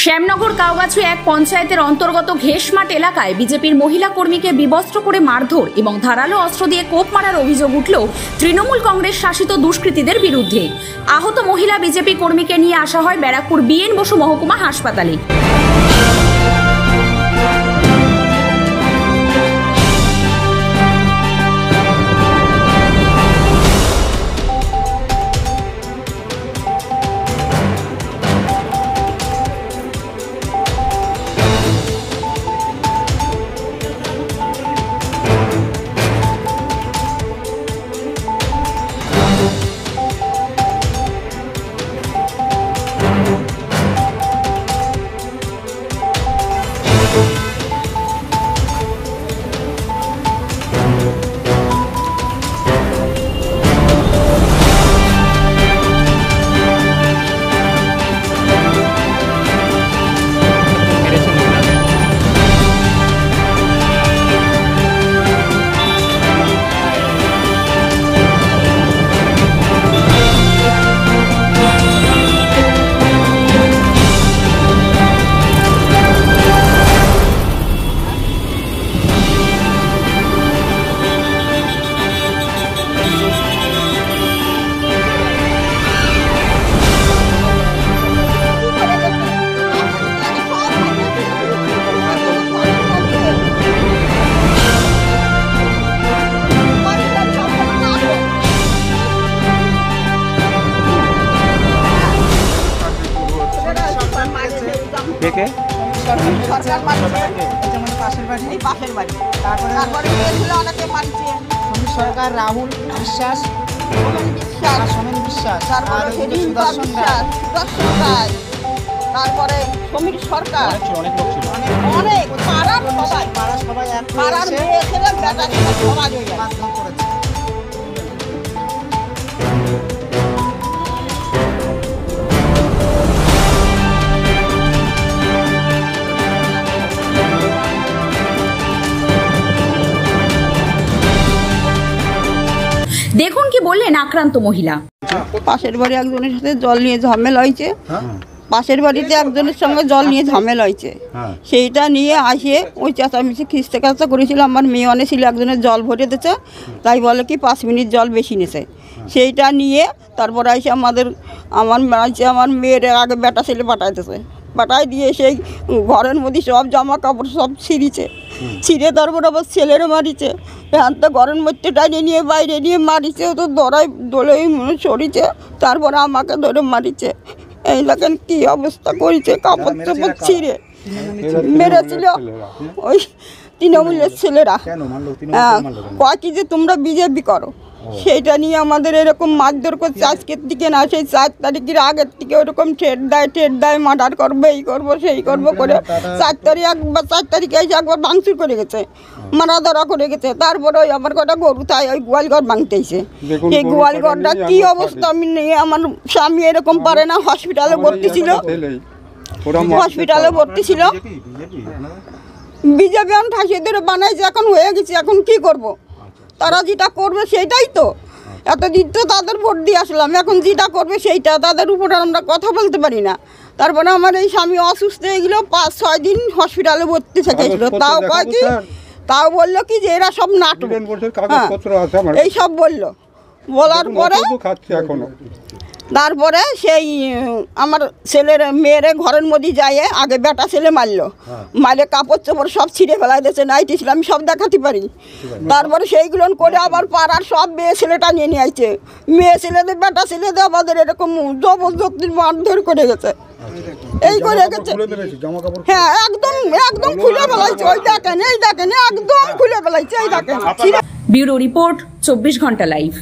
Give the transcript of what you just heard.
শ্যামনগর কাউগাছি এক পঞ্চায়েতের অন্তর্গত ঘেষমাঠ এলাকায় বিজেপির মহিলা কর্মীকে বিবস্ত্র করে মারধর এবং ধারালো অস্ত্র দিয়ে কোপ মারার অভিযোগ উঠল তৃণমূল কংগ্রেস শাসিত দুষ্কৃতীদের বিরুদ্ধে। আহত মহিলা বিজেপি কর্মীকে নিয়ে আসা হয় ব্যারাকপুর বিএন বসু মহকুমা হাসপাতালে। সরকার, রাহুল বিশ্বাস, সোমেন বিশ্বাস, তারপরে সমীর সরকার, অনেক পাড়ার সবাই পাড়ার মেয়ে ছেলে বেটা ছেলে সমাজ হয়ে গেছে। দেখুন কি বললেন আক্রান্ত মহিলা। পাশের বাড়ি একজনের সাথে জল নিয়ে ঝামেলা হয়েছে, পাশের বাড়িতে একজনের সঙ্গে জল নিয়ে ঝামেলা হয়েছে, সেইটা নিয়ে আসে ওই চেঁচামেচি খিস্তে কাস্তা করেছিল। আমার মেয়ে অনেক ছিল, একজনের জল ভরে দিয়েছে, তাই বলে কি 5 মিনিট জল বেশি নিয়েছে। সেইটা নিয়ে তারপরে এসে আমার মেয়ের আগে বেটা ছেলে পাঠাইতেছে, পাঠাই দিয়ে সেই ঘরের মধ্যে সব জামা কাপড় সব ছিঁড়ে তারপর আবার ছেলেরও মারিছে। এখন তো ঘরের মধ্যে টাইনে নিয়ে বাইরে নিয়ে মারিছে, ও তো দোলে সরিছে, তারপরে আমাকে ধরে মারিছে। এই দেখেন কি অবস্থা করেছে, কাপড় চাপড় ছিঁড়ে মেরেছিল ওই তৃণমূলের ছেলেরা। হ্যাঁ, কয় কি যে তোমরা বিজেপি করো, সেইটা নিয়ে আমাদের এরকম মারধর করছে। আজকের দিকে না, সেই 4 তারিখের আগের থেকে ওরকম ঠেট দেয় মার্ডার করবো, এই করবো সেই করবো করে 4 তারিখে এসে একবার ভাঙচুর করে গেছে, মারা ধরা করে গেছে। তারপরে ওই আমার কটা গরু তাই ওই গোয়ালঘর ভাঙতেছে। এই গোয়ালঘরটা কি অবস্থা আমি নিয়ে, আমার স্বামী এরকম পারে না, হসপিটালে ভর্তি ছিল। বিজেপি এখন ঠাসিয়ে ধরে বানাইছে, এখন হয়ে গেছে, এখন কি করব? তারা যেটা করবে সেইটাই তো, এতদিন তো তাদের ভোট দিয়ে আসলাম, এখন যেটা করবে সেইটা, তাদের উপরে আমরা কথা বলতে পারি না। তারপরে আমার এই স্বামী অসুস্থ হয়ে গেল, 5-6 দিন হসপিটালে ভর্তি থেকেছিল। তাও বললো কি যে এরা সব নাটক, এই সব বলার পরে তারপরে সেই আমার মেয়ের ঘরের মধ্যে যায়, আগে বেটা ছেলে মারলো, মারে কাপড় চোপড় সব ছিঁড়ে ফেলাই দিয়েছে, নাইটি ছিল, আমি সব দেখাতে পারি। তারপরে সেইগুলো করে আবার পাড়ার সব মেয়ে ছেলেটা নিয়ে আসছে, মেয়ে ছেলেদের বেটা ছেলেদের আমাদের এরকম জবরদস্তির মারধর করে গেছে, এই করে গেছে। হ্যাঁ, একদম খুলে ফেলাইছে, ওই দেখেন, এই দেখেন, একদম খুলে ফেলাইছে, এই দেখেন। ব্যুরো রিপোর্ট, 24 ঘন্টা লাইভ।